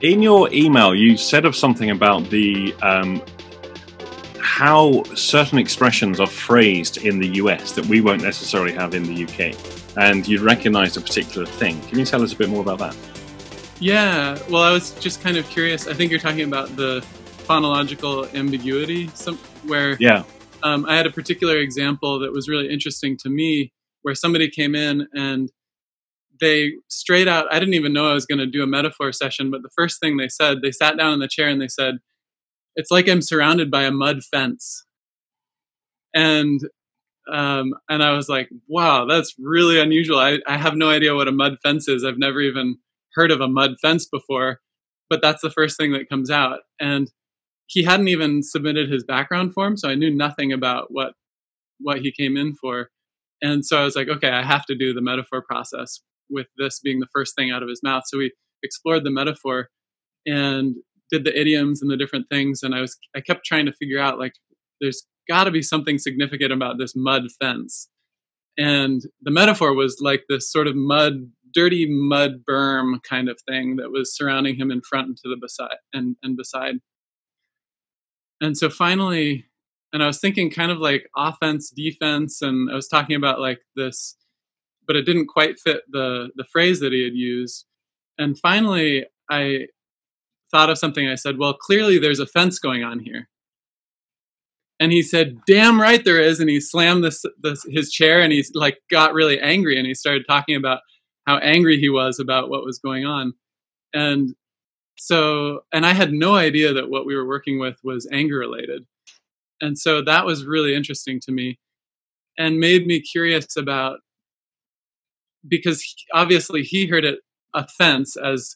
In your email, you said of something about the how certain expressions are phrased in the US that we won't necessarily have in the UK, and you recognized a particular thing. Can you tell us a bit more about that? Yeah, well, I was just kind of curious. I think you're talking about the phonological ambiguity, where Yeah. I had a particular example that was really interesting to me, where somebody came in and they straight out, I didn't even know I was going to do a metaphor session, but the first thing they said, they sat down in the chair and they said, "It's like I'm surrounded by a mud fence." And I was like, wow, that's really unusual. I have no idea what a mud fence is. I've never even heard of a mud fence before, but that's the first thing that comes out. And he hadn't even submitted his background form, so I knew nothing about what he came in for. And so I was like, okay, I have to do the metaphor process with this being the first thing out of his mouth. So we explored the metaphor and did the idioms and the different things. And I kept trying to figure out, like, there's got to be something significant about this mud fence. And the metaphor was like this sort of dirty mud berm kind of thing that was surrounding him in front and to the beside and beside. And so finally, and I was thinking kind of like offense, defense, and I was talking about like this, but it didn't quite fit the phrase that he had used. And finally, I thought of something. I said, well, clearly there's a fence going on here. And he said, damn right there is. And he slammed his chair and he's like got really angry. And he started talking about how angry he was about what was going on. And so, and I had no idea that what we were working with was anger related. And so that was really interesting to me and made me curious about, because obviously he heard it offense as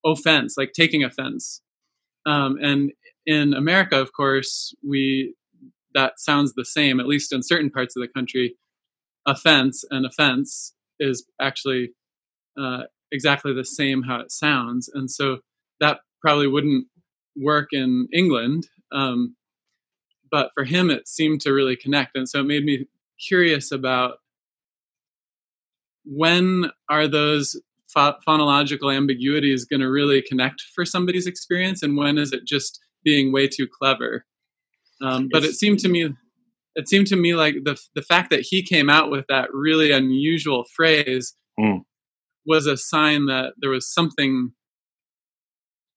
offense, like taking offense. And in America, of course, that sounds the same, at least in certain parts of the country. Offense and offense is actually exactly the same how it sounds. And so that probably wouldn't work in England. But for him, it seemed to really connect. And so it made me curious about when are those phonological ambiguities going to really connect for somebody's experience, and when is it just being way too clever? But it seemed to me like the fact that he came out with that really unusual phrase was a sign that there was something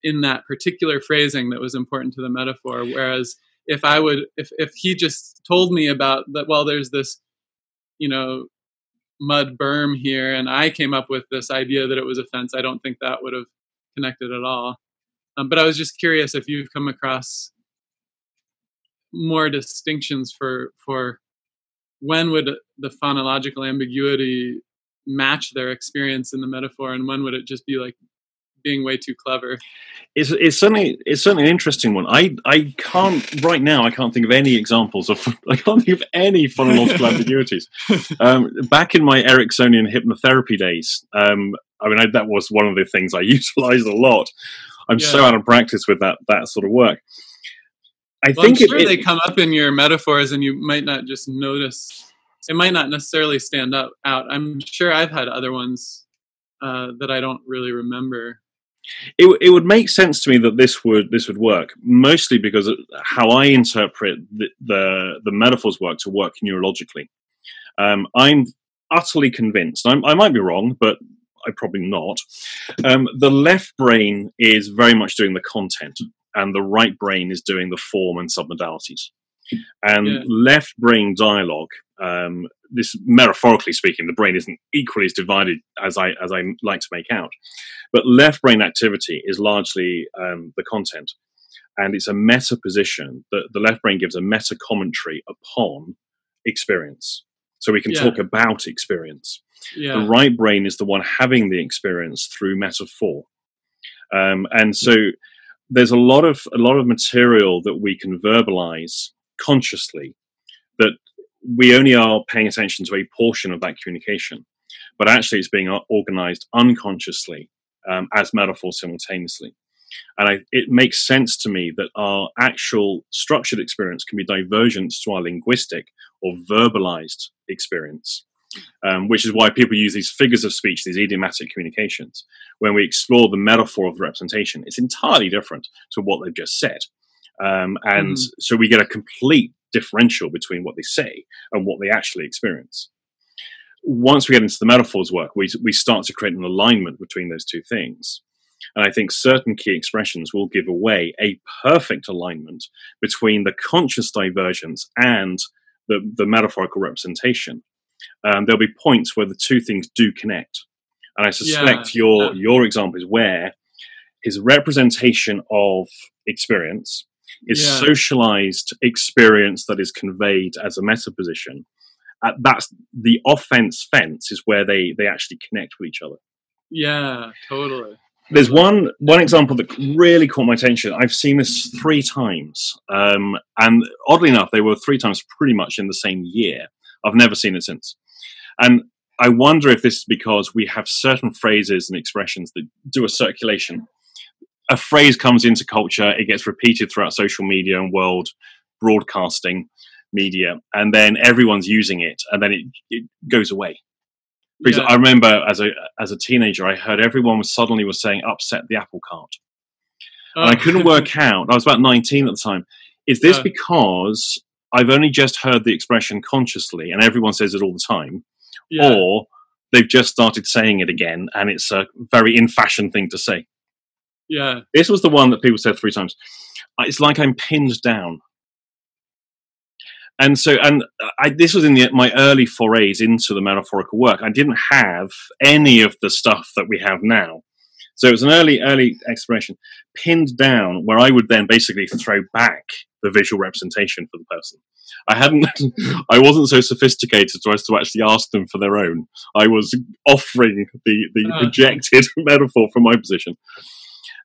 in that particular phrasing that was important to the metaphor. Whereas if he just told me about that, well, there's this, mud berm here, and I came up with this idea that it was a fence, I don't think that would have connected at all. But I was just curious if you've come across more distinctions for when would the phonological ambiguity match their experience in the metaphor, and when would it just be like being way too clever? It's certainly an interesting one. I can't right now. I can't think of any examples of. I can't think of any phonological ambiguities. Back in my Ericksonian hypnotherapy days, that was one of the things I utilized a lot. I'm so out of practice with that sort of work. I'm sure they come up in your metaphors, and you might not just notice. It might not necessarily stand out. I'm sure I've had other ones that I don't really remember. It would make sense to me that this would work, mostly because how I interpret the metaphors work neurologically. I'm utterly convinced. I might be wrong, but I'm probably not. The left brain is very much doing the content, and the right brain is doing the form and submodalities. And left brain dialogue, this metaphorically speaking, the brain isn't equally as divided as I like to make out, but left brain activity is largely the content, and it's a meta position that the left brain gives a meta commentary upon experience, so we can talk about experience. The right brain is the one having the experience through metaphor, and so there's a lot of material that we can verbalize consciously that we only are paying attention to a portion of that communication, but actually it's being organized unconsciously as metaphor simultaneously. And it makes sense to me that our actual structured experience can be divergent to our linguistic or verbalized experience. which is why people use these figures of speech, these idiomatic communications. When we explore the metaphor of the representation, it's entirely different to what they've just said. And so we get a complete differential between what they say and what they actually experience. Once we get into the metaphors work, we start to create an alignment between those two things. And I think certain key expressions will give away a perfect alignment between the conscious divergence and the metaphorical representation. There'll be points where the two things do connect. And I suspect your example is where his representation of experience is socialized experience that is conveyed as a meta position. That's the offense fence is where they actually connect with each other. Yeah, totally. There's one example that really caught my attention. I've seen this 3 times. And oddly enough, they were 3 times pretty much in the same year. I've never seen it since. And I wonder if this is because we have certain phrases and expressions that do a circulation. A phrase comes into culture, it gets repeated throughout social media and world broadcasting media, and then everyone's using it, and then it goes away. Because I remember as a teenager, I heard everyone was saying upset the apple cart. And I couldn't work out, I was about 19 at the time, is this because I've only just heard the expression consciously and everyone says it all the time, or they've just started saying it again and it's a very in-fashion thing to say? Yeah. This was the one that people said 3 times. It's like I'm pinned down. And so, this was in my early forays into the metaphorical work. I didn't have any of the stuff that we have now. So it was an early expression, pinned down, where I would then basically throw back the visual representation for the person. I wasn't so sophisticated as to actually ask them for their own. I was offering the projected metaphor from my position.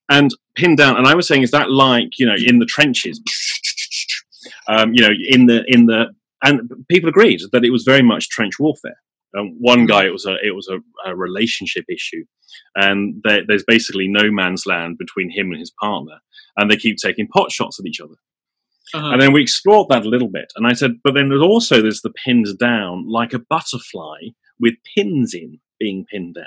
And pinned down, and I was saying, is that like, in the trenches? And people agreed that it was very much trench warfare. One guy, it was a relationship issue, and there's basically no man's land between him and his partner, and they keep taking pot shots at each other. And then we explored that a little bit, and I said, but then there's the pinned down, like a butterfly with pins in, being pinned down.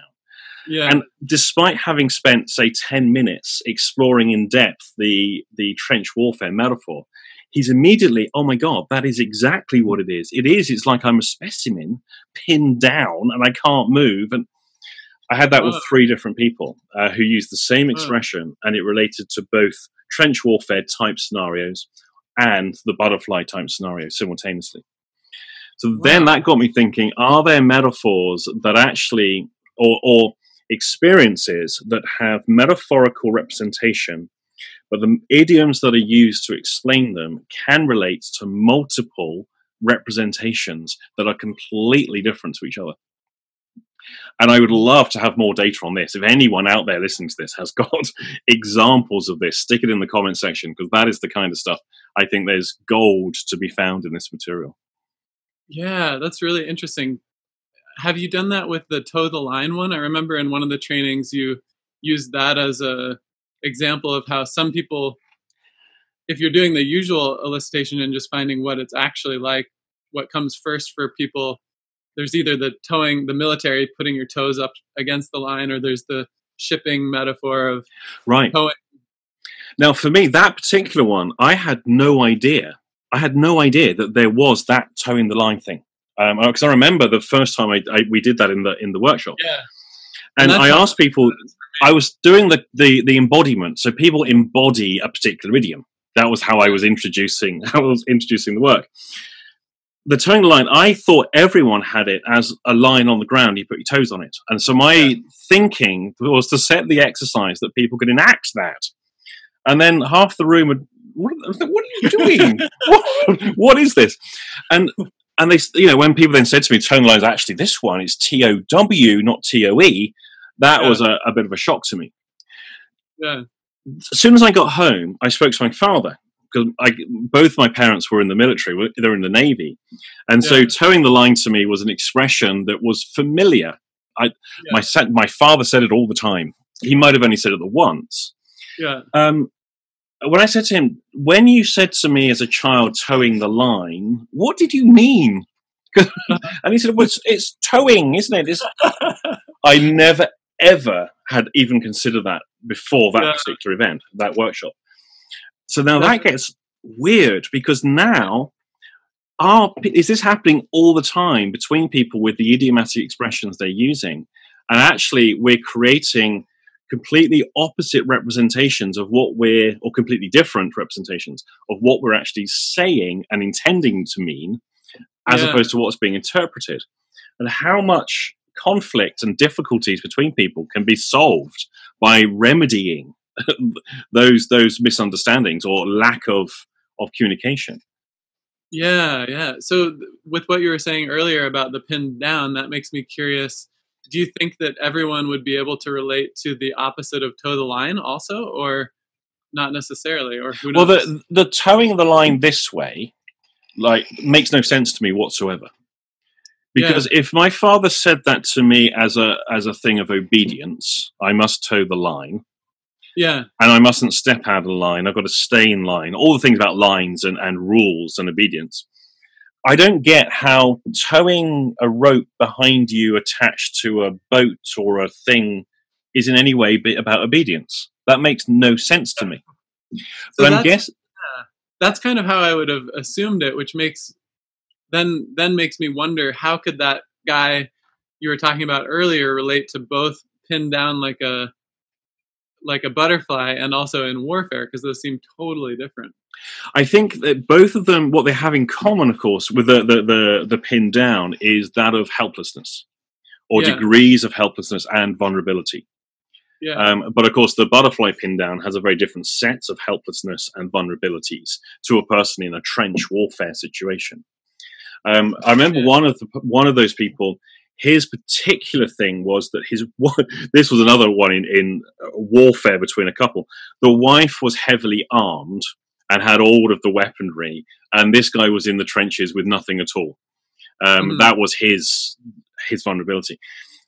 Yeah. And despite having spent, say, 10 minutes exploring in depth the trench warfare metaphor, he's immediately, oh my God, that is exactly what it is. It's like I'm a specimen pinned down and I can't move. And I had that with 3 different people who used the same expression, and it related to both trench warfare type scenarios and the butterfly type scenario simultaneously. So then that got me thinking, are there metaphors that actually, or experiences that have metaphorical representation, but the idioms that are used to explain them can relate to multiple representations that are completely different to each other? And I would love to have more data on this. If anyone out there listening to this has got examples of this, stick it in the comment section, because that is the kind of stuff I think there's gold to be found in this material. Yeah, that's really interesting. Have you done that with the toe the line one? I remember in one of the trainings you used that as a example of how some people, if you're doing the usual elicitation and just finding what it's actually like, what comes first for people, there's either the towing, the military putting your toes up against the line, or there's the shipping metaphor of towing. Now, for me, that particular one, I had no idea. I had no idea that there was that towing the line thing. Because I remember the first time we did that in the workship. Yeah. And I asked people, I was doing the embodiment. So people embody a particular idiom. That was how I was introducing the work. The towing the line, I thought everyone had it as a line on the ground. You put your toes on it. And so my thinking was to set the exercise that people could enact that. And then half the room would, what are you doing? What is this? And they, when people then said to me, tone lines, actually, this one is TOW, not TOE, that was a bit of a shock to me. Yeah. As soon as I got home, I spoke to my father, because both my parents were in the military, they're in the Navy. And so towing the line to me was an expression that was familiar. My father said it all the time. He might have only said it the once. Yeah. When I said to him, when you said to me as a child, towing the line, what did you mean? And he said, well, it's towing, isn't it? I never, ever had even considered that before that particular event, that workshop. So now that gets weird, because now, is this happening all the time between people with the idiomatic expressions they're using? And actually, we're creating completely opposite representations of or completely different representations of what we're actually saying and intending to mean, as opposed to what's being interpreted. And how much conflict and difficulties between people can be solved by remedying those misunderstandings or lack of communication. Yeah. So with what you were saying earlier about the pinned down, that makes me curious. Do you think that everyone would be able to relate to the opposite of toe the line also, or not necessarily? Or who knows? Well, the towing the line this way, makes no sense to me whatsoever. Because if my father said that to me as a thing of obedience, I must toe the line. Yeah. And I mustn't step out of the line. I've got to stay in line. All the things about lines and rules and obedience. I don't get how towing a rope behind you attached to a boat or a thing is in any way about obedience. That makes no sense to me. So that's kind of how I would have assumed it, which makes me wonder, how could that guy you were talking about earlier relate to both pinned down like a butterfly and also in warfare, because those seem totally different. I think that both of them, what they have in common, of course, with the pin down, is that of helplessness, or degrees of helplessness and vulnerability. But of course, the butterfly pin down has a very different set of helplessness and vulnerabilities to a person in a trench warfare situation. I remember one of those people. His particular thing was that this was another one in warfare between a couple. The wife was heavily armed and had all of the weaponry, and this guy was in the trenches with nothing at all. That was his vulnerability.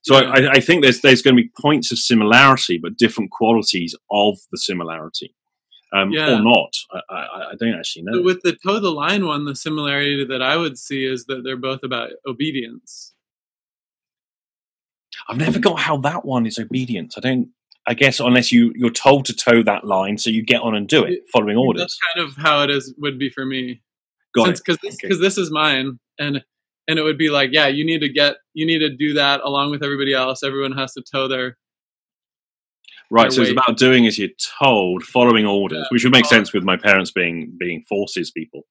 So I think there's going to be points of similarity, but different qualities of the similarity. Or not. I don't actually know. So with the toe the line one, the similarity that I would see is that they're both about obedience. I've never got how that one is obedience. I guess unless you're told to toe that line, so you get on and do it, following orders. That's kind of how it would be for me. Because this is mine, and it would be like, you need to do that along with everybody else. Everyone has to toe their right. So it's about doing as you're told, following orders, which would make sense with my parents being forces people,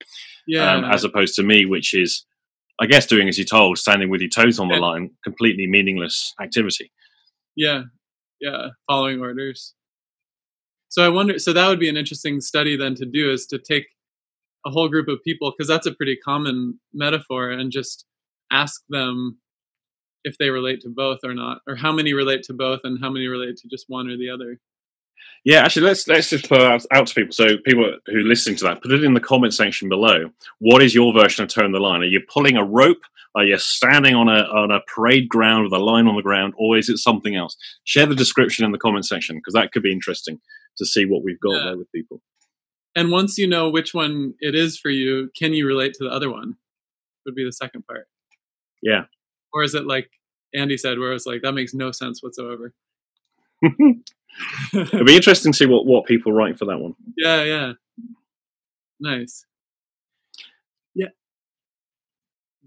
as opposed to me, which is, I guess, doing as you're told, standing with your toes on the line, completely meaningless activity. Yeah, following orders. So I wonder, so that would be an interesting study then to do, is to take a whole group of people, because that's a pretty common metaphor, and just ask them if they relate to both or not, or how many relate to both and how many relate to just one or the other. Yeah, actually, let's just put it out to people. So people who are listening to that, put it in the comment section below. What is your version of towing the line? Are you pulling a rope? Are you standing on a parade ground with a line on the ground? Or is it something else? Share the description in the comment section, because that could be interesting to see what we've got there with people. And once you know which one it is for you, can you relate to the other one? Would be the second part. Yeah. Or is it like Andy said, where it's like, that makes no sense whatsoever? It'd be interesting to see what people write for that one. Yeah. Nice. Yeah.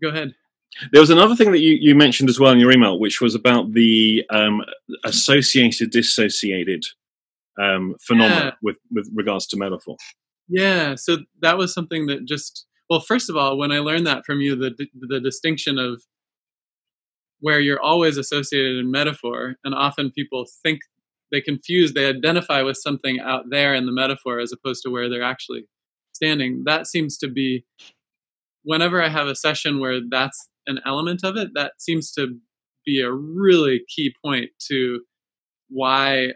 Go ahead. There was another thing that you mentioned as well in your email, which was about the associated, dissociated phenomena with regards to metaphor. Yeah. So that was something that first of all, when I learned that from you, the distinction of where you're always associated in metaphor, and often people think they identify with something out there in the metaphor as opposed to where they're actually standing. That seems to be, whenever I have a session where that's an element of it, that seems to be a really key point to why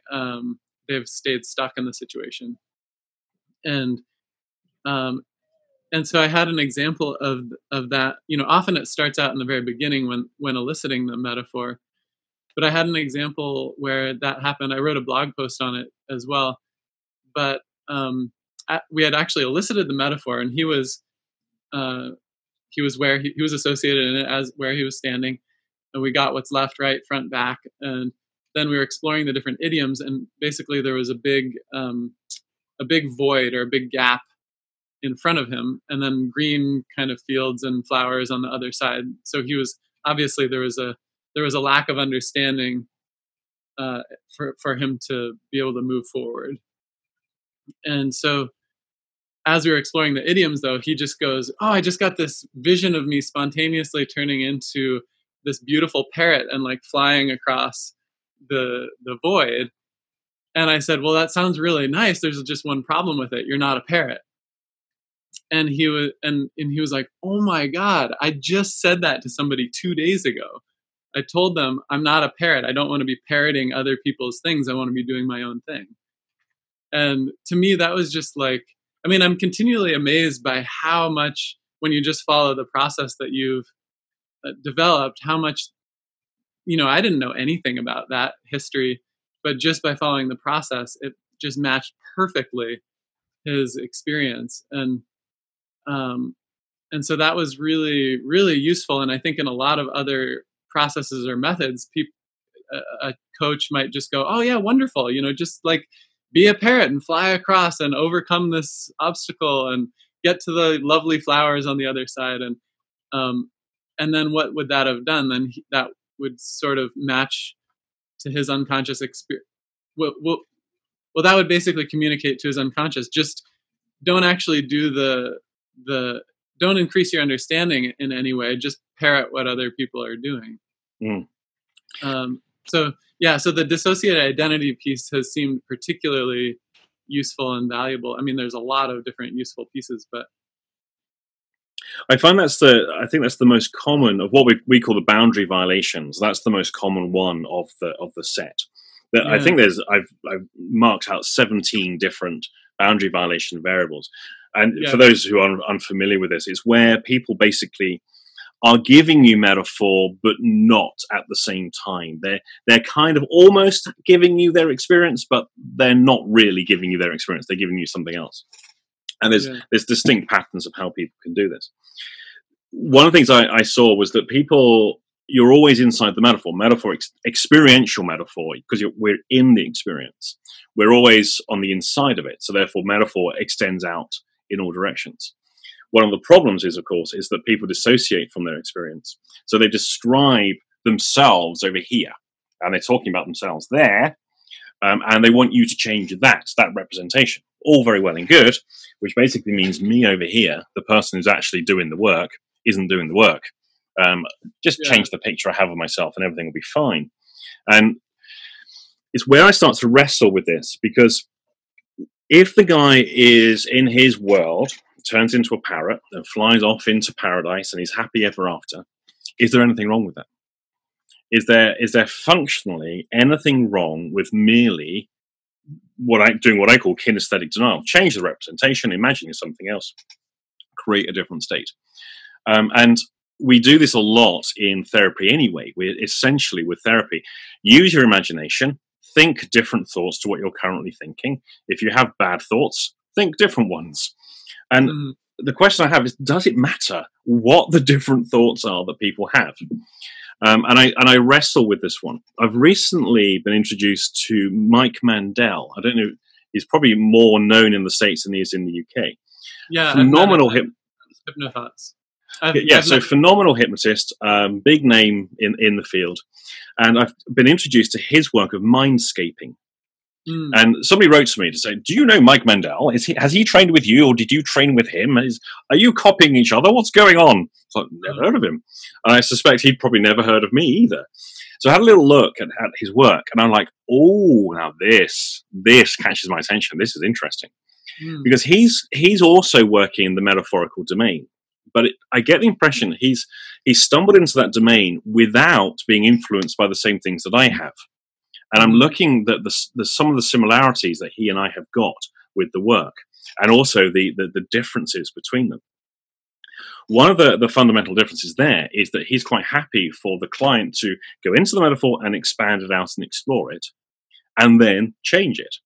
they've stayed stuck in the situation. And so I had an example of that. Often it starts out in the very beginning when eliciting the metaphor. But I had an example where that happened. I wrote a blog post on it as well. But we had actually elicited the metaphor, and he he was where he was associated in it as where he was standing, and we got what's left, right, front, back, and then we were exploring the different idioms, and basically there was a big void or a big gap in front of him, and then green kind of fields and flowers on the other side. So he was obviously there was a lack of understanding for him to be able to move forward. And so as we were exploring the idioms, though, he just goes, "Oh, I just got this vision of me spontaneously turning into this beautiful parrot and like flying across the void." And I said, "Well, that sounds really nice. There's just one problem with it. You're not a parrot." And he was like, "Oh my God, I just said that to somebody 2 days ago. I told them I'm not a parrot. I don't want to be parroting other people's things. I want to be doing my own thing." And to me, that was just like, I mean, I'm continually amazed by how much, when you just follow the process that you've developed, how much, I didn't know anything about that history, but just by following the process, it just matched perfectly his experience. And so that was really, really useful. And I think in a lot of other processes or methods, a coach might just go, "Oh yeah, wonderful. Just like be a parrot and fly across and overcome this obstacle and get to the lovely flowers on the other side." And then what would that have done? Then that would sort of match to his unconscious experience. Well, that would basically communicate to his unconscious. Just don't actually do don't increase your understanding in any way. Just parrot what other people are doing. Mm. So the dissociated identity piece has seemed particularly useful and valuable. I mean, there's a lot of different useful pieces, but I think that's the most common of what we call the boundary violations. That's the most common one of the set. Yeah. I think I've marked out 17 different boundary violation variables. And for those who are unfamiliar with this, it's where people basically are giving you metaphor, but not at the same time. They're kind of almost giving you their experience, but they're not really giving you their experience. They're giving you something else. And there's distinct patterns of how people can do this. One of the things I saw was that you're always inside the metaphor, experiential metaphor, because we're in the experience. We're always on the inside of it. So therefore, metaphor extends out in all directions. One of the problems is, of course, is that people dissociate from their experience. So they describe themselves over here, and they're talking about themselves there, and they want you to change that representation. All very well and good, which basically means me over here, the person who's actually doing the work, isn't doing the work. Just change the picture I have of myself and everything will be fine. And it's where I start to wrestle with this, because if the guy is in his world, turns into a parrot and flies off into paradise and he's happy ever after, is there anything wrong with that? Is there functionally anything wrong with merely doing what I call kinesthetic denial? Change the representation, imagine you're something else, create a different state. And we do this a lot in therapy anyway. We're essentially, with therapy, use your imagination, think different thoughts to what you're currently thinking. If you have bad thoughts, think different ones. And the question I have is, does it matter what the different thoughts are that people have? And I wrestle with this one. I've recently been introduced to Mike Mandel. I don't know, he's probably more known in the States than he is in the UK. Yeah, phenomenal hypnothoughts. Phenomenal hypnotist, big name in the field. And I've been introduced to his work of mindscaping. And somebody wrote to me to say, "Do you know Mike Mandel? Has he trained with you, or did you train with him? Are you copying each other? What's going on?" It's like, never heard of him. And I suspect he'd probably never heard of me either. So I had a little look at his work, and I'm like, oh, now this catches my attention. This is interesting. Because he's also working in the metaphorical domain. But I get the impression he's stumbled into that domain without being influenced by the same things that I have. And I'm looking at some of the similarities that he and I have got with the work, and also the differences between them. One of the fundamental differences there is that he's quite happy for the client to go into the metaphor and expand it out and explore it, and then change it.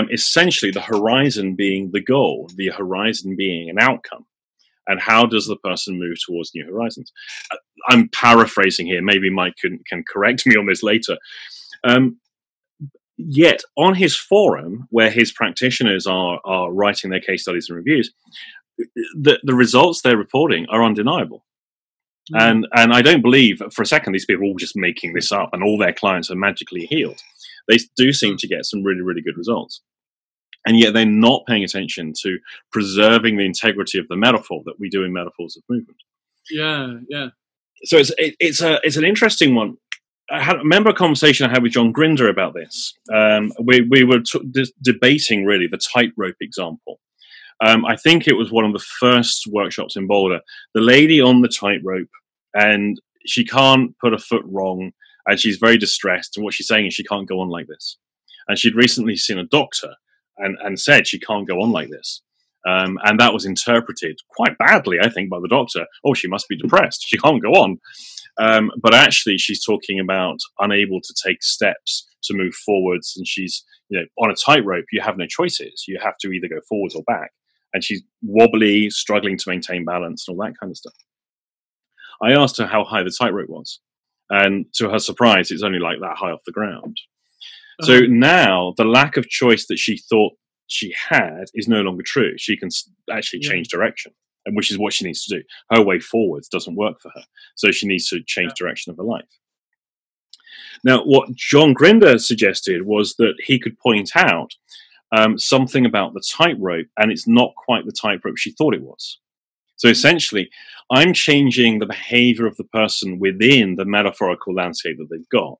Essentially, the horizon being the goal, the horizon being an outcome. and how does the person move towards new horizons. I'm paraphrasing here. Maybe Mike can correct me on this later. Yet on his forum, where his practitioners are writing their case studies and reviews, the results they're reporting are undeniable. And I don't believe for a second these people are all just making this up and all their clients are magically healed. They do seem to get some really, really good results. And yet they're not paying attention to preserving the integrity of the metaphor that we do in metaphors of movement. Yeah, yeah. So it's an interesting one. I remember a conversation I had with John Grinder about this. We were debating really the tightrope example. I think it was one of the first workshops in Boulder. The lady on the tightrope, and she can't put a foot wrong, and she's very distressed. And what she's saying is she can't go on like this. And she'd recently seen a doctor and said she can't go on like this. And that was interpreted quite badly, I think, by the doctor. Oh, she must be depressed. She can't go on. But actually, she's talking about unable to take steps to move forwards. And she's, on a tightrope, you have no choices. You have to either go forwards or back. And she's wobbly, struggling to maintain balance and all that kind of stuff. I asked her how high the tightrope was. And to her surprise, it's only like that high off the ground. So now the lack of choice that she thought she had is no longer true. She can actually change direction, and which is what she needs to do. Her way forwards doesn't work for her. So she needs to change direction of her life. Now, what John Grinder suggested was that he could point out something about the tightrope, and it's not quite the tightrope she thought it was. So essentially, I'm changing the behavior of the person within the metaphorical landscape that they've got.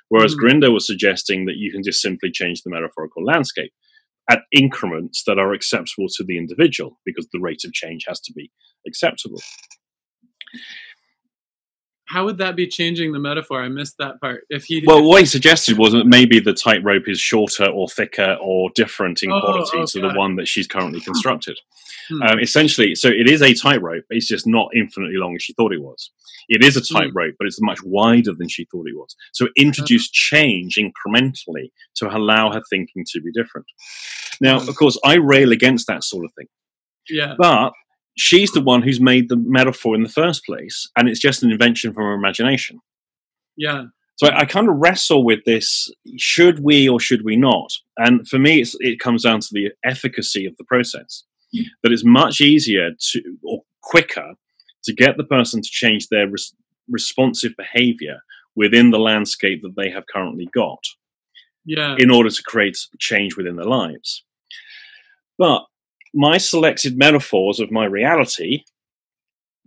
Whereas Grinder was suggesting that you can just simply change the metaphorical landscape at increments that are acceptable to the individual, because the rate of change has to be acceptable. How would that be changing the metaphor? I missed that part. What he suggested was that maybe the tightrope is shorter or thicker or different in quality to the one that she's currently constructed. Essentially, so it is a tightrope, but it's just not infinitely long as she thought it was. It is a tightrope, but it's much wider than she thought it was. So introduce change incrementally to allow her thinking to be different. Now, of course, I rail against that sort of thing. Yeah. But she's the one who's made the metaphor in the first place, and it's just an invention from her imagination. Yeah. So I kind of wrestle with this, should we or should we not? And for me, it comes down to the efficacy of the process. That it's much easier or quicker to get the person to change their responsive behavior within the landscape that they have currently got in order to create change within their lives. But my selected metaphors of my reality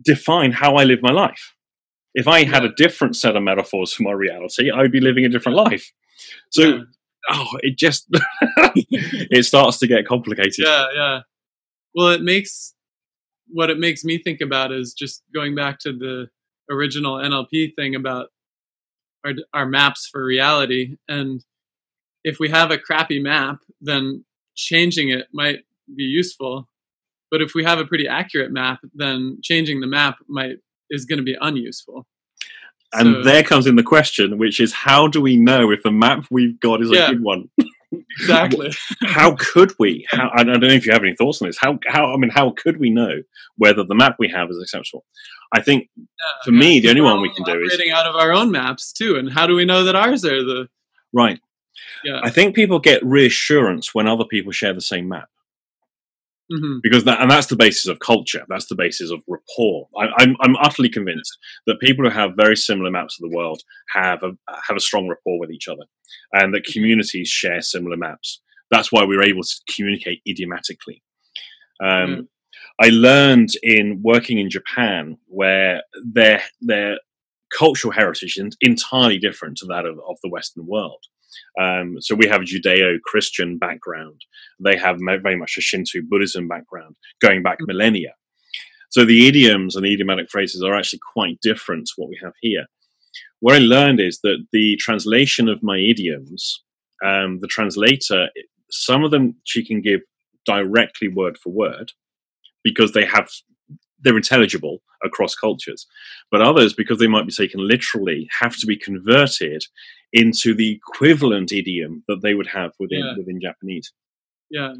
define how I live my life. If I had a different set of metaphors for my reality, I would be living a different life. So, it just, it starts to get complicated. Yeah. Well, what it makes me think about is just going back to the original NLP thing about our maps for reality. And if we have a crappy map, then changing it might be useful. But if we have a pretty accurate map, then changing the map is going to be unuseful. And there comes in the question, which is, how do we know if the map we've got is a good one? Exactly. How could we? I don't know if you have any thoughts on this. How could we know whether the map we have is acceptable? I think for me, the only one we can do is operating out of our own maps too. And how do we know that ours are right? Yeah. I think people get reassurance when other people share the same map. Because that's the basis of culture. That's the basis of rapport. I'm utterly convinced that people who have very similar maps of the world have a strong rapport with each other, and that communities share similar maps. That's why we're able to communicate idiomatically. I learned in working in Japan, where their cultural heritage is entirely different to that of the Western world. So we have a Judeo-Christian background. They have very much a Shinto Buddhism background, going back millennia. So the idioms and the idiomatic phrases are actually quite different to what we have here. What I learned is that the translation of my idioms, the translator, some of them she can give directly word for word, because they're intelligible across cultures. But others, because they might be taken literally, have to be converted into the equivalent idiom that they would have within Japanese. Yeah.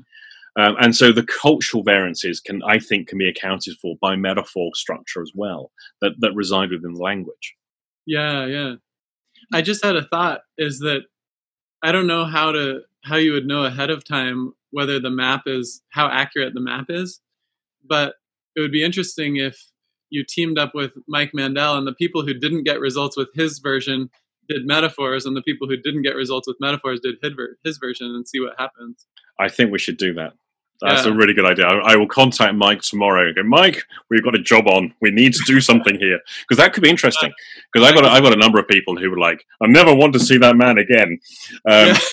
And so the cultural variances I think can be accounted for by metaphor structure as well, that reside within the language. Yeah, yeah. I just had a thought, is that I don't know how you would know ahead of time whether the map is, how accurate the map is, but it would be interesting if you teamed up with Mike Mandel and the people who didn't get results with his version did metaphors, and the people who didn't get results with metaphors did his version, and see what happens. I think we should do that. That's Yeah. a really good idea. I will contact Mike tomorrow and go, Mike, we've got a job on. We need to do something here, because that could be interesting. Because I've got a number of people who were like, I never want to see that man again,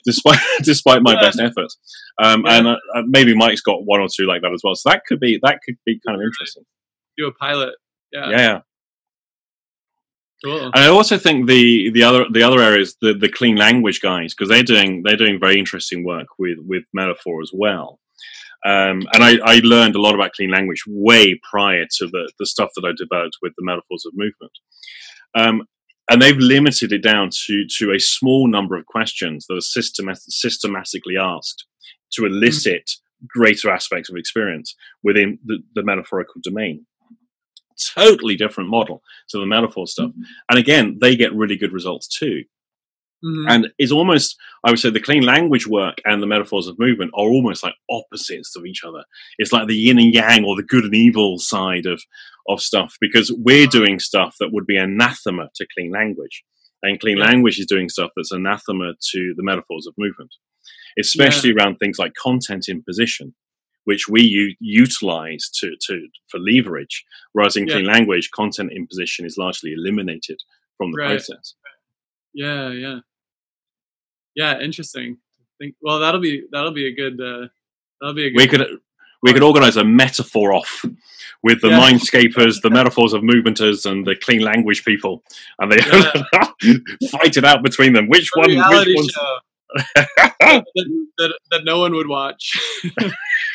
despite my best efforts. And maybe Mike's got one or two like that as well. So that could be kind of interesting. Do a pilot. Yeah. Cool. And I also think the other areas, the clean language guys, because they're doing very interesting work with metaphor as well. And I learned a lot about clean language way prior to the stuff that I developed with the metaphors of movement. And they've limited it down to a small number of questions that are systematically asked to elicit greater aspects of experience within the metaphorical domain. Totally different model to the metaphor stuff. And again, they get really good results too. And it's almost, I would say, the clean language work and the metaphors of movement are almost like opposites of each other. It's like the yin and yang, or the good and evil side of stuff, because we're doing stuff that would be anathema to clean language, and clean language is doing stuff that's anathema to the metaphors of movement, especially around things like content imposition, which we utilize for leverage, whereas in clean language, content imposition is largely eliminated from the process. Yeah, interesting. Well, that'll be a good. We could organize a metaphor off with the mindscapers, the metaphors of movementers, and the clean language people, and they fight it out between them. Which reality show that no one would watch.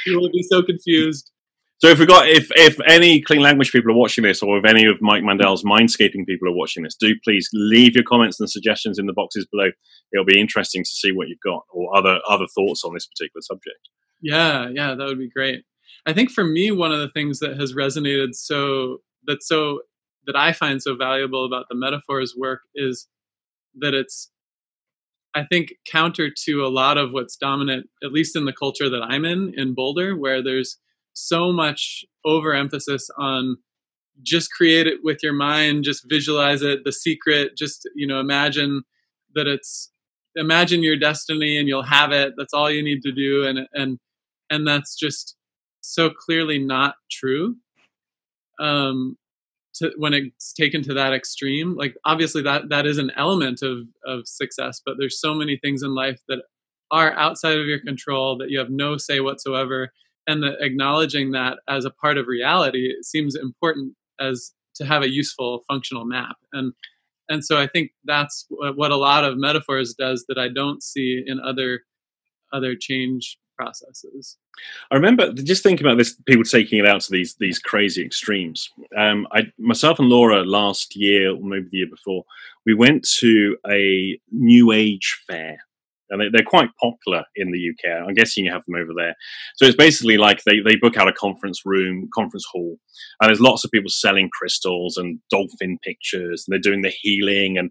You will be so confused. So if any clean language people are watching this, or if any of Mike Mandel's mindscaping people are watching this, do please leave your comments and suggestions in the boxes below. It'll be interesting to see what you've got, or other thoughts on this particular subject. Yeah, that would be great. I think for me, one of the things that has resonated that I find so valuable about the metaphors work is that it's, I think, counter to a lot of what's dominant, at least in the culture that I'm in Boulder, where there's so much overemphasis on just create it with your mind, just visualize it, the secret, just, imagine your destiny and you'll have it. That's all you need to do. And that's just so clearly not true. When it's taken to that extreme, like obviously that is an element of success, but there's so many things in life that are outside of your control that you have no say whatsoever. And acknowledging that as a part of reality, it seems important as to have a useful functional map. And so I think that's what a lot of metaphors does that I don't see in other change processes. I remember just thinking about this, people taking it out to these crazy extremes. Myself and Laura last year, or maybe the year before, we went to a New Age fair. And they're quite popular in the UK. I'm guessing you have them over there. So it's basically like they book out a conference hall, and there's lots of people selling crystals and dolphin pictures, and they're doing the healing and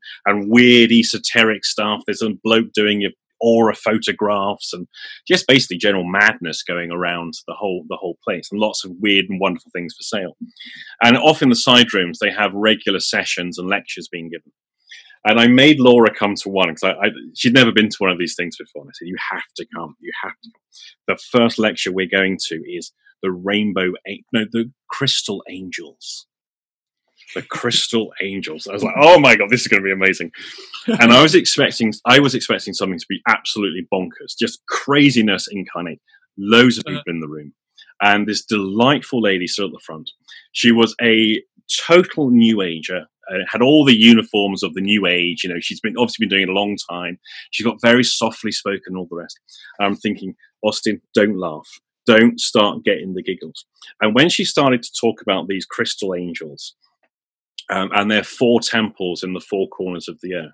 weird esoteric stuff. There's a bloke doing your aura photographs, and just basically general madness going around the whole place, and lots of weird and wonderful things for sale. And off in the side rooms, they have regular sessions and lectures being given. And I made Laura come to one, because she'd never been to one of these things before. And I said, you have to come. The first lecture we're going to is the Crystal Angels. The Crystal Angels. I was like, oh my God, this is going to be amazing. And I was expecting something to be absolutely bonkers, just craziness incarnate. Loads of people in the room. And this delightful lady stood at the front. She was a total New Ager. Had all the uniforms of the New Age. She's obviously been doing it a long time. She got very softly spoken and all the rest. I'm thinking, Austin, don't laugh. Don't start getting the giggles. And when she started to talk about these crystal angels and their 4 temples in the 4 corners of the earth,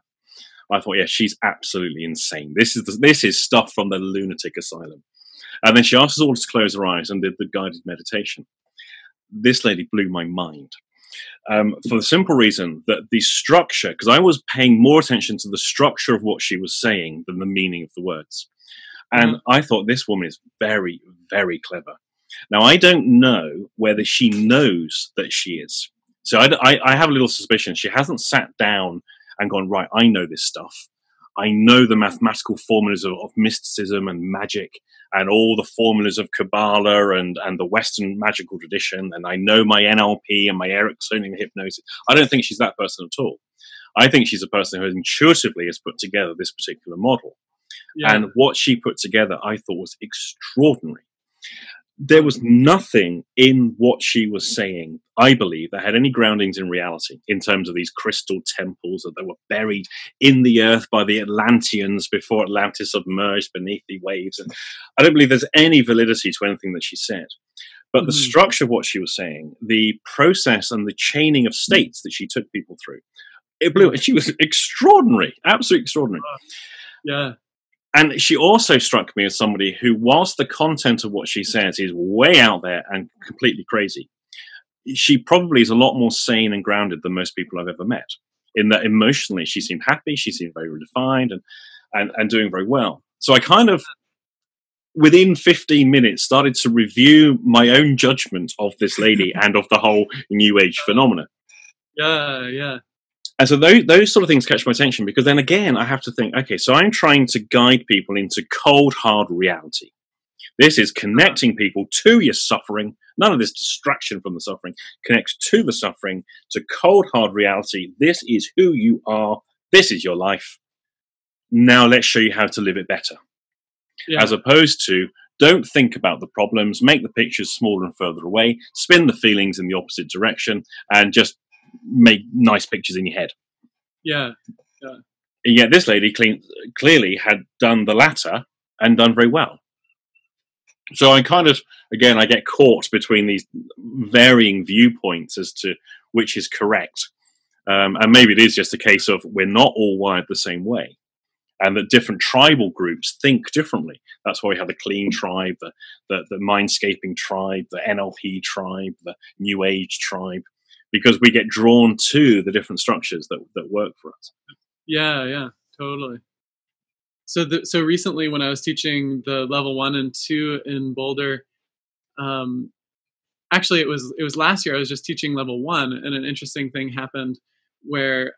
I thought, yeah, she's absolutely insane. This is stuff from the lunatic asylum. And then she asked us all to close our eyes and did the guided meditation. This lady blew my mind. For the simple reason that the structure, because I was paying more attention to the structure of what she was saying than the meaning of the words. And I thought, this woman is very, very clever. Now, I don't know whether she knows that she is. So I have a little suspicion she hasn't sat down and gone, right, I know this stuff. I know the mathematical formulas of mysticism and magic and all the formulas of Kabbalah and the Western magical tradition. And I know my NLP and my Ericksonian hypnosis. I don't think she's that person at all. I think she's a person who intuitively has put together this particular model. Yeah. And what she put together, I thought, was extraordinary. There was nothing in what she was saying, I believe, that had any groundings in reality in terms of these crystal temples that were buried in the earth by the Atlanteans before Atlantis submerged beneath the waves. And I don't believe there's any validity to anything that she said. But the structure of what she was saying, the process and the chaining of states that she took people through, it blew. She was extraordinary, absolutely extraordinary. Yeah. And she also struck me as somebody who, whilst the content of what she says is way out there and completely crazy, she probably is a lot more sane and grounded than most people I've ever met. In that emotionally, she seemed happy, she seemed very refined and doing very well. So I kind of, within 15 minutes, started to review my own judgment of this lady and of the whole New Age phenomena. Yeah, yeah. And so those sort of things catch my attention, because then again, I have to think, okay, so I'm trying to guide people into cold, hard reality. This is connecting people to your suffering. None of this distraction from the suffering. Connects to the suffering, to cold, hard reality. This is who you are. This is your life. Now let's show you how to live it better. Yeah. As opposed to, don't think about the problems, make the pictures smaller and further away, spin the feelings in the opposite direction, and just make nice pictures in your head. Yeah, yeah. And yet this lady clearly had done the latter and done very well. So I kind of, again, I get caught between these varying viewpoints as to which is correct. And maybe it is just a case of we're not all wired the same way, and that different tribal groups think differently. That's why we have the clean tribe, the mindscaping tribe, the NLP tribe, the New Age tribe, because we get drawn to the different structures that work for us. Yeah, yeah, totally. So recently when I was teaching the level 1 and 2 in Boulder, actually it was last year, I was just teaching level 1, and an interesting thing happened where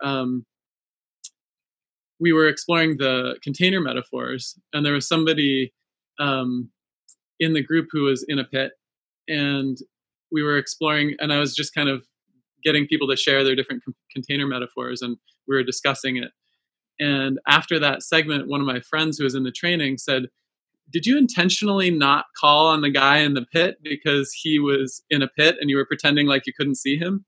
we were exploring the container metaphors, and there was somebody in the group who was in a pit, and we were exploring, and I was just kind of getting people to share their different container metaphors, and we were discussing it. And after that segment, one of my friends who was in the training said, "Did you intentionally not call on the guy in the pit because he was in a pit and you were pretending like you couldn't see him?"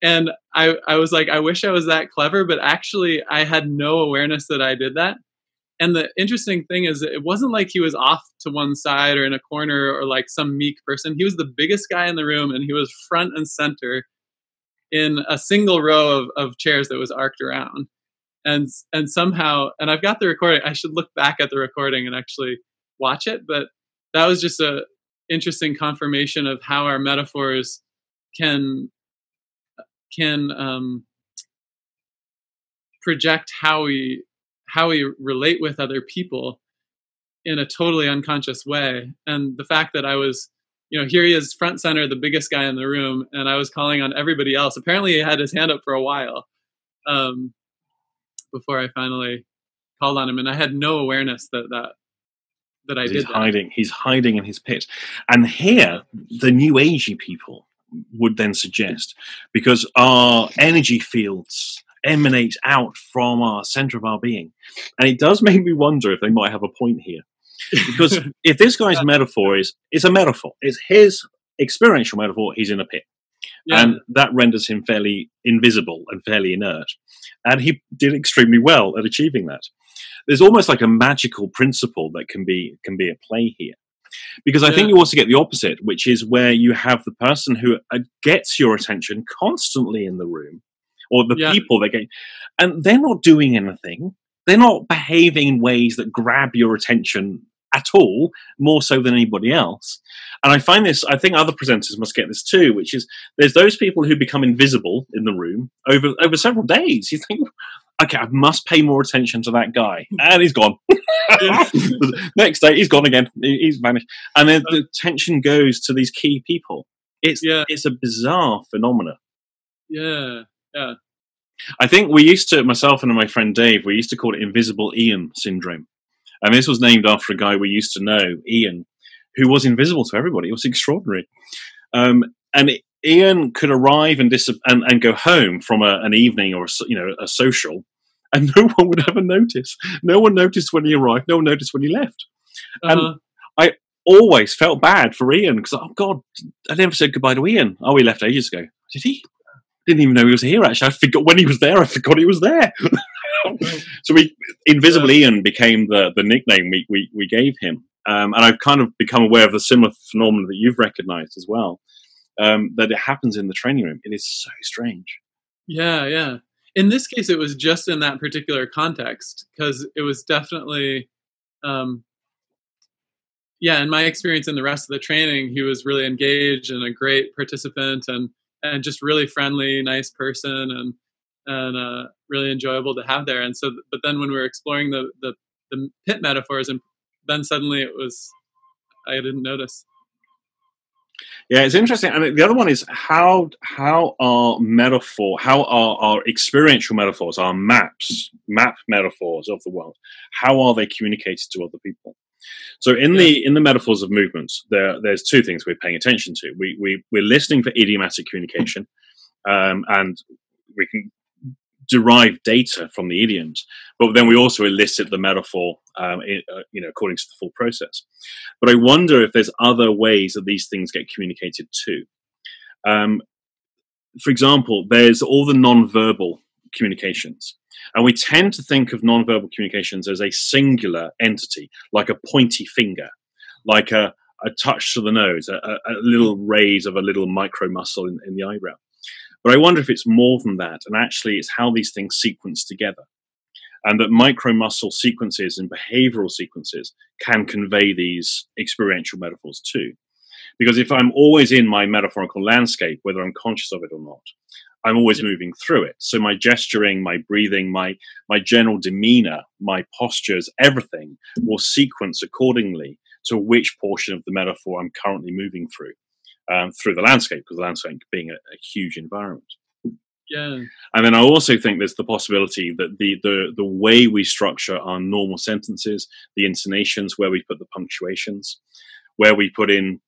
And I was like, I wish I was that clever, but actually I had no awareness that I did that. And the interesting thing is, it wasn't like he was off to one side or in a corner or like some meek person. He was the biggest guy in the room, and he was front and center in a single row of chairs that was arced around. And somehow, and I've got the recording, I should look back at the recording and actually watch it, but that was just a interesting confirmation of how our metaphors can project how we relate with other people in a totally unconscious way. And the fact that I was, here he is front center, the biggest guy in the room, and I was calling on everybody else. Apparently he had his hand up for a while before I finally called on him, and I had no awareness that I did that. He's hiding in his pit. And here, the New Agey people would then suggest, because our energy fields emanate out from our center of our being. And it does make me wonder if they might have a point here. Because if this guy's metaphor is a metaphor, it's his experiential metaphor, he's in a pit. Yeah. And that renders him fairly invisible and fairly inert. And he did extremely well at achieving that. There's almost like a magical principle that can be at play here. Because I think you also get the opposite, which is where you have the person who gets your attention constantly in the room, or the people that get, and they're not doing anything. They're not behaving in ways that grab your attention at all, more so than anybody else. And I find this, I think other presenters must get this too, which is there's those people who become invisible in the room over several days. You think, okay, I must pay more attention to that guy. And he's gone. Next day, he's gone again. He's vanished. And then the attention goes to these key people. It's a bizarre phenomena. Yeah. I think we used to, myself and my friend Dave, we used to call it Invisible Ian syndrome. And this was named after a guy we used to know, Ian, who was invisible to everybody. It was extraordinary. And Ian could arrive and go home from an evening or a social, and no one would ever notice. No one noticed when he arrived. No one noticed when he left. And I always felt bad for Ian because, oh God, I never said goodbye to Ian. Oh, he left ages ago. Did he? Didn't even know he was here. Actually, I forgot when he was there. I forgot he was there. So Invisible Ian became the nickname we gave him. And I've kind of become aware of the similar phenomenon that you've recognized as well. That it happens in the training room. It is so strange. Yeah. In this case, it was just in that particular context because it was definitely, in my experience in the rest of the training, he was really engaged and a great participant and just really friendly, nice person and really enjoyable to have there. And so, but then when we were exploring the pit metaphors, and then suddenly I didn't notice. Yeah, it's interesting. And the other one is how are our experiential metaphors, our map metaphors of the world, how are they communicated to other people? So in the metaphors of movements, there's two things we're paying attention to. We're listening for idiomatic communication, and we can derive data from the idioms, but then we also elicit the metaphor, according to the full process. But I wonder if there's other ways that these things get communicated too. For example, there's all the nonverbal communications, and we tend to think of nonverbal communications as a singular entity, like a pointy finger, like a touch to the nose, a little raise of a little micro muscle in the eyebrow. But I wonder if it's more than that, and actually it's how these things sequence together, and that micro muscle sequences and behavioral sequences can convey these experiential metaphors too. Because if I'm always in my metaphorical landscape, whether I'm conscious of it or not, I'm always moving through it. So my gesturing, my breathing, my general demeanor, my postures, everything will sequence accordingly to which portion of the metaphor I'm currently moving through the landscape, because the landscape being a huge environment. Yeah. And then I also think there's the possibility that the way we structure our normal sentences, the intonations, where we put the punctuations, where we put in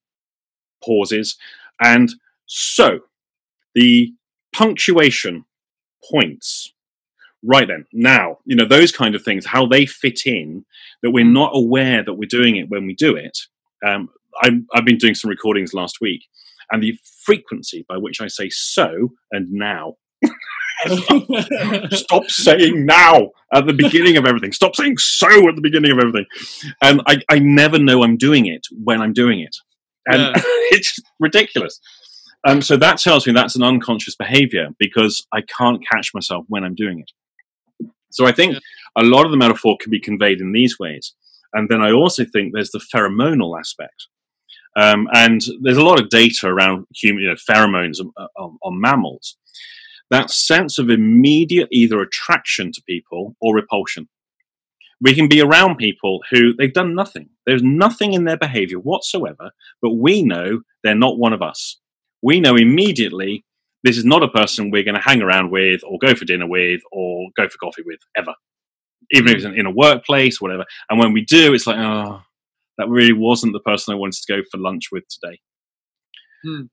pauses, and so the punctuation points right then, now, those kind of things, how they fit in, that we're not aware that we're doing it when we do it. I've been doing some recordings last week, and the frequency by which I say so and now. Stop saying now at the beginning of everything. Stop saying so at the beginning of everything. And I never know I'm doing it when I'm doing it. And it's ridiculous. So that tells me that's an unconscious behavior because I can't catch myself when I'm doing it. So I think a lot of the metaphor can be conveyed in these ways. And then I also think there's the pheromonal aspect. And there's a lot of data around pheromones on mammals. That sense of immediate either attraction to people or repulsion. We can be around people who they've done nothing. There's nothing in their behavior whatsoever, but we know they're not one of us. We know immediately this is not a person we're going to hang around with or go for dinner with or go for coffee with ever. Even if it's in a workplace, whatever. And when we do, it's like, oh, that really wasn't the person I wanted to go for lunch with today.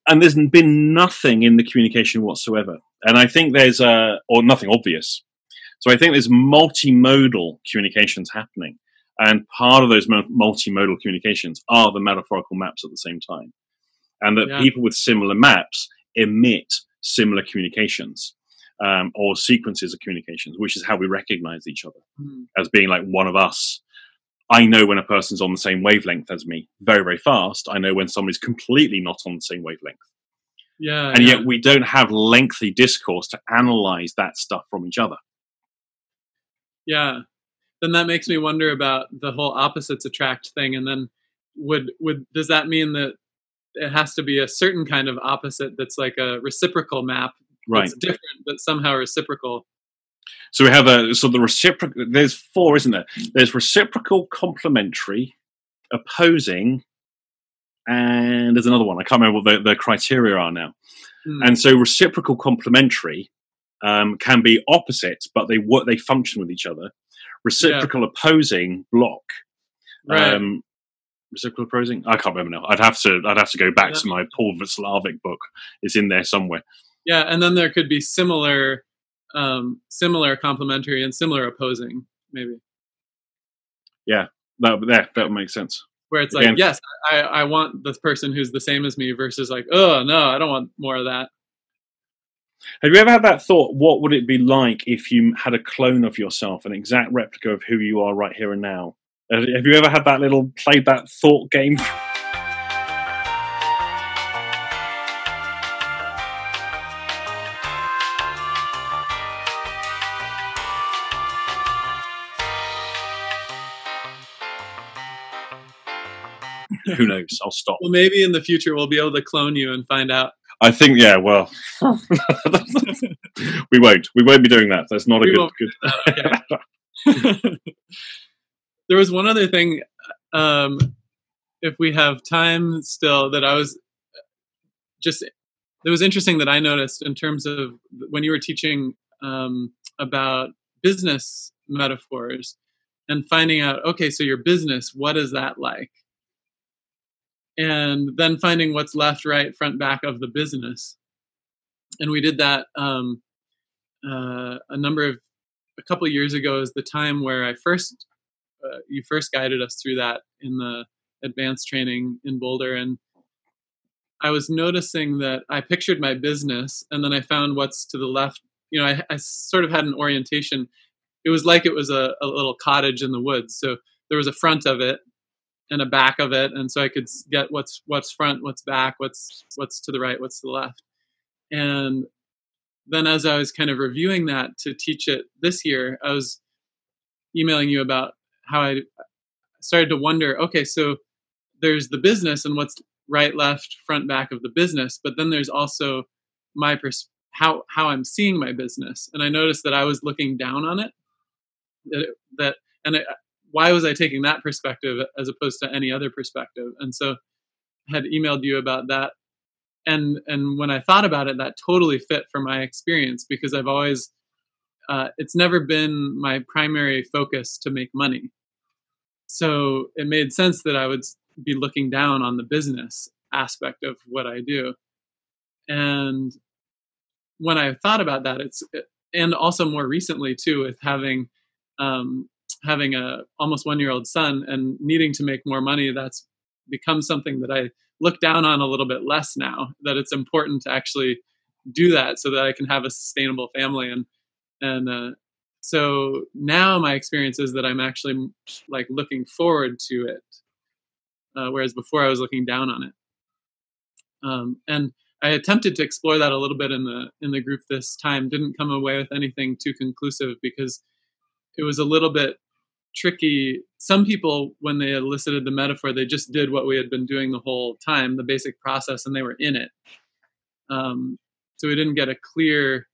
And there's been nothing in the communication whatsoever. And I think there's or nothing obvious. So I think there's multimodal communications happening. And part of those multimodal communications are the metaphorical maps at the same time. And that people with similar maps emit similar communications or sequences of communications, which is how we recognize each other as being like one of us. I know when a person's on the same wavelength as me very, very fast. I know when somebody's completely not on the same wavelength. And yet we don't have lengthy discourse to analyze that stuff from each other. Yeah. then that makes me wonder about the whole opposites attract thing. And then does that mean that it has to be a certain kind of opposite that's like a reciprocal map, Right. that's different but somehow reciprocal? So we have the reciprocal. There's four, isn't there? There's reciprocal, complementary, opposing, and there's another one. I can't remember what the criteria are now. And so reciprocal, complementary can be opposites, but they function with each other. Reciprocal, opposing, block. Right. Reciprocal opposing. I can't remember now. I'd have to go back to my Paul Václavic book. It's in there somewhere. Yeah, and then there could be similar complementary and similar opposing, maybe. Yeah, that would make sense. Where it's like, yes, I want the person who's the same as me, versus like, oh no, I don't want more of that. Have you ever had that thought? What would it be like if you had a clone of yourself, an exact replica of who you are right here and now? Have you ever had played that thought game? Who knows? I'll stop. Well, maybe in the future we'll be able to clone you and find out. I think, yeah. Well, we won't. We won't be doing that. That's not a good. Okay. There was one other thing, if we have time still, that I was that was interesting that I noticed in terms of when you were teaching about business metaphors and finding out, okay, so your business, what is that like? And then finding what's left, right, front, back of the business. And we did that a couple of years ago is the time where you first guided us through that in the advanced training in Boulder. And I was noticing that I pictured my business, and then I found what's to the left. I sort of had an orientation. It was like it was a little cottage in the woods. So there was a front of it and a back of it, and so I could get what's front, what's back, what's to the right, what's to the left. And then as I was kind of reviewing that to teach it this year, I was emailing you about how I started to wonder, okay, so there's the business and what's right, left, front, back of the business, but then there's also my how I'm seeing my business. And I noticed that I was looking down on it. Why was I taking that perspective as opposed to any other perspective? And so I had emailed you about that. And when I thought about it, that totally fit for my experience, because I've always, it's never been my primary focus to make money. So it made sense that I would be looking down on the business aspect of what I do. And when I thought about that, and also more recently too, with having a almost 1-year-old son and needing to make more money, that's become something that I look down on a little bit less now, that it's important to actually do that so that I can have a sustainable family. And so now my experience is that I'm actually like looking forward to it, whereas before I was looking down on it. And I attempted to explore that a little bit in the group this time. Didn't come away with anything too conclusive because it was a little bit tricky. Some people, when they elicited the metaphor, they just did what we had been doing the whole time, the basic process, and they were in it. So we didn't get a clear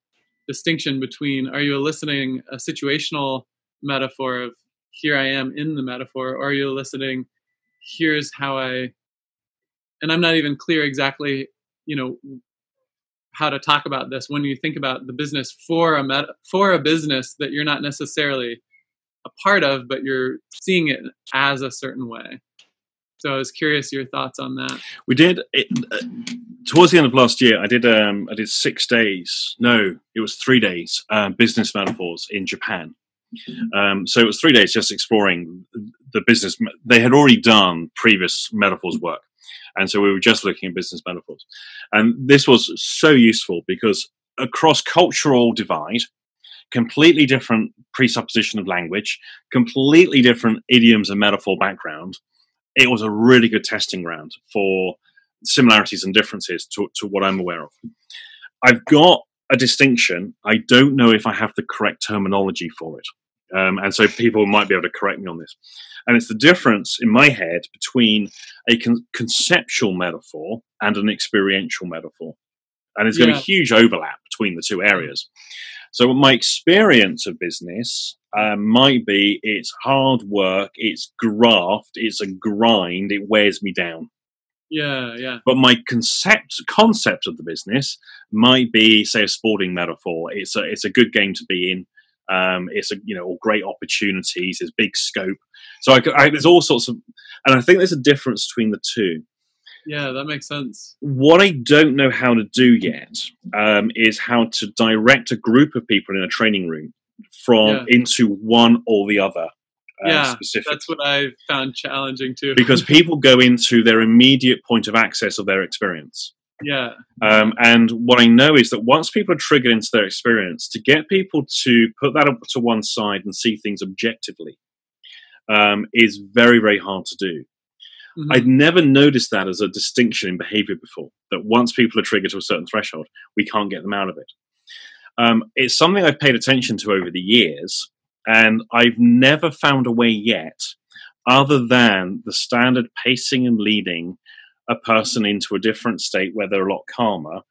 distinction between, are you eliciting a situational metaphor of here I am in the metaphor, or are you eliciting here's how and I'm not even clear exactly, how to talk about this when you think about the business for a business that you're not necessarily a part of, but you're seeing it as a certain way. So I was curious your thoughts on that. We did towards the end of last year. I did 6 days. No, it was 3 days. Business metaphors in Japan. So it was 3 days just exploring the business. They had already done previous metaphors work, and so we were just looking at business metaphors. And this was so useful because across cultural divide, completely different presupposition of language, completely different idioms and metaphor background, it was a really good testing ground for similarities and differences to what I'm aware of. I've got a distinction. I don't know if I have the correct terminology for it, And so people might be able to correct me on this. And it's the difference in my head between a conceptual metaphor and an experiential metaphor. And there's going to Yeah. be huge overlap between the two areas. So my experience of business might be it's hard work, it's graft, it's a grind, it wears me down. Yeah. But my concept of the business might be, say, a sporting metaphor. It's a good game to be in. It's great opportunities. There's big scope. So there's all sorts of, and I think there's a difference between the two. Yeah, that makes sense. What I don't know how to do yet is how to direct a group of people in a training room into one or the other. Specific. That's what I found challenging too. Because people go into their immediate point of access of their experience. Yeah. And what I know is that once people are triggered into their experience, to get people to put that up to one side and see things objectively is very, very hard to do. Mm-hmm. I'd never noticed that as a distinction in behavior before, that once people are triggered to a certain threshold, we can't get them out of it. It's something I've paid attention to over the years, and I've never found a way yet, other than the standard pacing and leading a person into a different state where they're a lot calmer,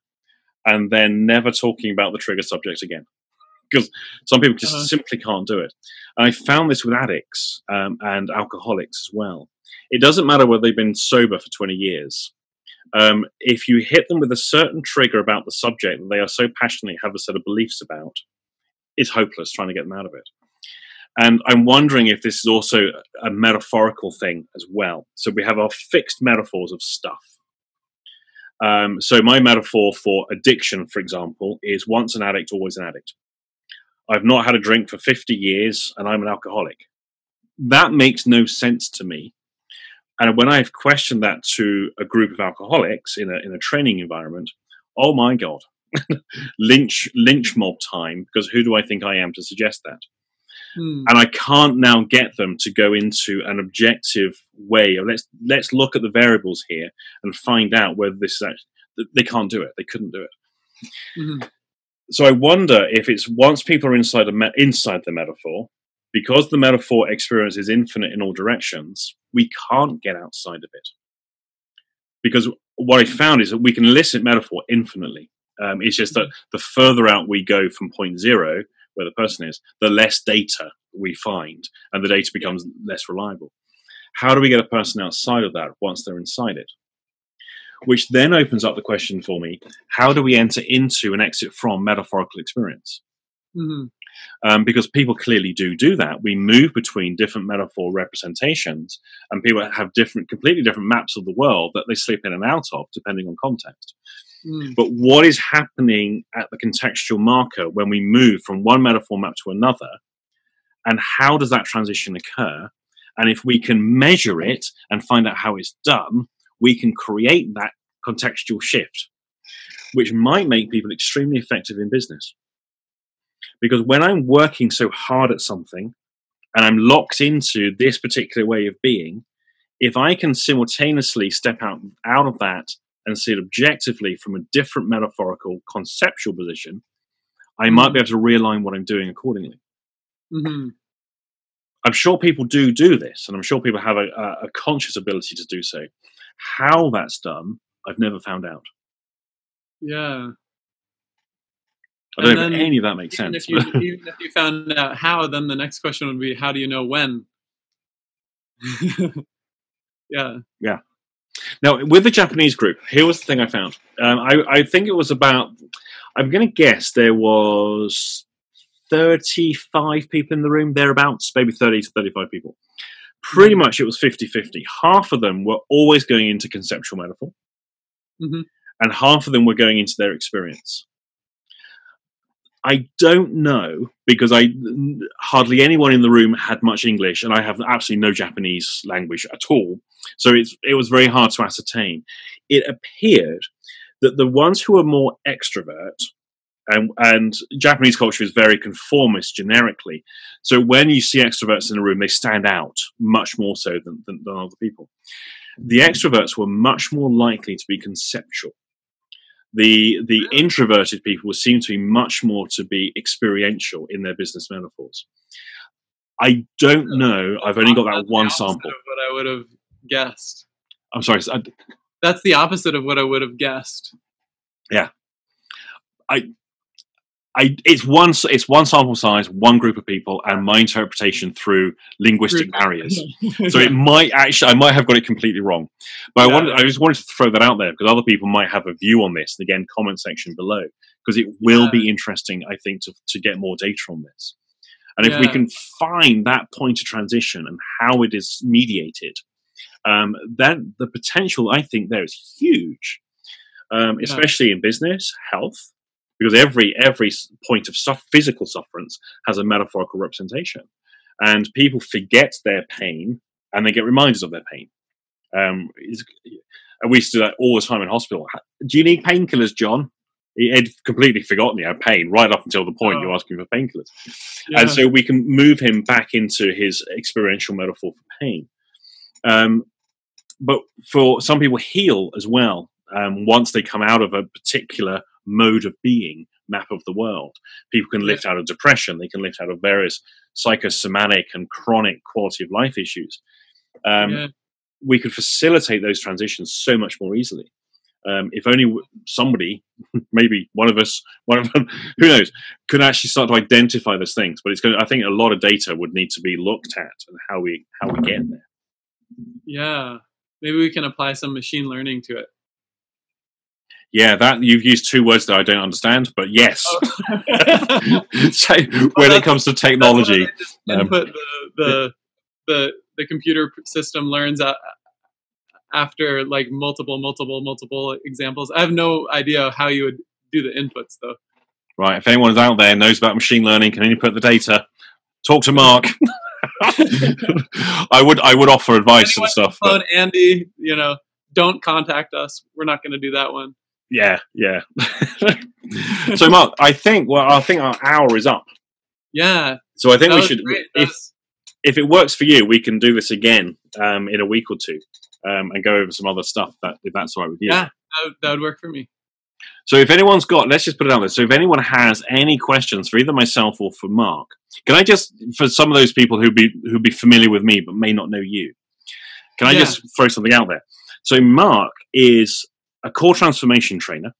and then never talking about the trigger subject again. Because some people just simply can't do it. And I found this with addicts and alcoholics as well. It doesn't matter whether they've been sober for 20 years. If you hit them with a certain trigger about the subject that they are so passionately have a set of beliefs about, it's hopeless trying to get them out of it. And I'm wondering if this is also a metaphorical thing as well. So we have our fixed metaphors of stuff. So my metaphor for addiction, for example, is once an addict, always an addict. I've not had a drink for 50 years and I'm an alcoholic. That makes no sense to me. And when I've questioned that to a group of alcoholics in a training environment, oh my God, lynch mob time, because who do I think I am to suggest that? And I can't now get them to go into an objective way of let's look at the variables here and find out whether this is actually, they can't do it. They couldn't do it. Mm-hmm. So I wonder if it's once people are inside the metaphor, because the metaphor experience is infinite in all directions, we can't get outside of it. Because what I found is that we can elicit metaphor infinitely. It's just that the further out we go from point zero, where the person is, the less data we find, and the data becomes less reliable. How do we get a person outside of that once they're inside it? Which then opens up the question for me, how do we enter into and exit from metaphorical experience? Mm-hmm. Because people clearly do that. We move between different metaphor representations, and people have completely different maps of the world that they slip in and out of, depending on context. But what is happening at the contextual marker when we move from one metaphor map to another, and how does that transition occur? And if we can measure it and find out how it's done, we can create that contextual shift, which might make people extremely effective in business. Because when I'm working so hard at something and I'm locked into this particular way of being, if I can simultaneously step out of that and see it objectively from a different metaphorical conceptual position, I might be able to realign what I'm doing accordingly. Mm-hmm. I'm sure people do this, and I'm sure people have a conscious ability to do so. How that's done, I've never found out. Yeah. I don't know if any of that makes sense. Even if you found out how, then the next question would be, how do you know when? Yeah. Now, with the Japanese group, here was the thing I found. I think it was about, I'm going to guess there was 35 people in the room, thereabouts, maybe 30 to 35 people. Pretty much it was 50-50. Half of them were always going into conceptual metaphor, and half of them were going into their experience. I don't know, because hardly anyone in the room had much English, and I have absolutely no Japanese language at all. So it was very hard to ascertain. It appeared that the ones who were more extrovert, and Japanese culture is very conformist generically. So when you see extroverts in a room, they stand out much more so than other people. The extroverts were much more likely to be conceptual. The introverted people seem to be much more to be experiential in their business metaphors. I don't know. I've only got that That's one the opposite sample. of what I would have guessed. I'm sorry. That's the opposite of what I would have guessed. Yeah. It's one sample size, one group of people, and my interpretation through linguistic barriers. So it might actually, I might have got it completely wrong, but I just wanted to throw that out there because other people might have a view on this. And again, comment section below, because it will be interesting, I think, to get more data on this. And if we can find that point of transition and how it is mediated, then the potential, I think, there is huge, especially in business, health. Because every point of physical sufferance has a metaphorical representation, and people forget their pain and they get reminders of their pain. And we used to do that all the time in hospital. Do you need painkillers, John? He had completely forgotten he had pain right up until the point you ask him for painkillers. Yeah. And so we can move him back into his experiential metaphor for pain. But for some people, heal as well once they come out of a particular mode of being, map of the world. People can lift out of depression. They can lift out of various psychosomatic and chronic quality of life issues. We could facilitate those transitions so much more easily. If only somebody, maybe one of them, who knows, could actually start to identify those things. But I think a lot of data would need to be looked at and how we get there. Yeah, maybe we can apply some machine learning to it. Yeah, that you've used two words that I don't understand, but yes. So when it comes to technology, input the computer system learns after like multiple examples. I have no idea how you would do the inputs though. Right. If anyone's out there knows about machine learning, can input the data, talk to Mark. I would offer advice and stuff. Phone Andy, don't contact us. We're not going to do that one. Yeah. So Mark, I think our hour is up. Yeah. So I think we should, if it works for you, we can do this again in a week or two and go over some other stuff if that's all right with you. Yeah, that would work for me. So if anyone's got, let's just put it out there. So if anyone has any questions for either myself or for Mark, can I just, for some of those people who'd be familiar with me but may not know you, can I just throw something out there? So Mark is a core transformation trainer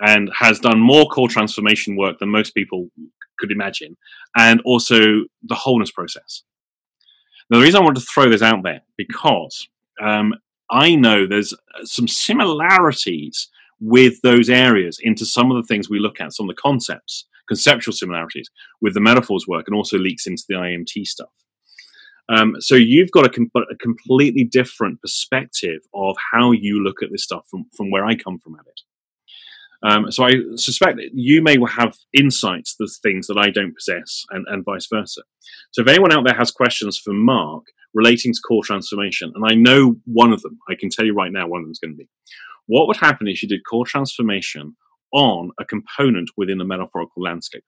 and has done more core transformation work than most people could imagine, and also the wholeness process. Now, the reason I wanted to throw this out there because I know there's some similarities with those areas into some of the things we look at, some of the conceptual similarities with the metaphors work, and also leaks into the IMT stuff. So you've got a completely different perspective of how you look at this stuff from where I come from at it. So I suspect that you may have insights to things that I don't possess and vice versa. So if anyone out there has questions for Mark relating to core transformation, and I know one of them, I can tell you right now one of them is going to be, what would happen if you did core transformation on a component within the metaphorical landscape?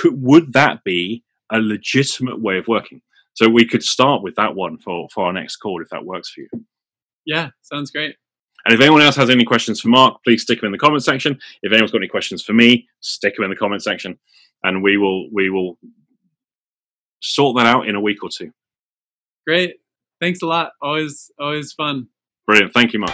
Would that be a legitimate way of working? So we could start with that one for our next call, if that works for you. Yeah, sounds great. And if anyone else has any questions for Mark, please stick them in the comment section. If anyone's got any questions for me, stick them in the comment section, and we will sort that out in a week or two. Great. Thanks a lot. Always fun. Brilliant. Thank you, Mark.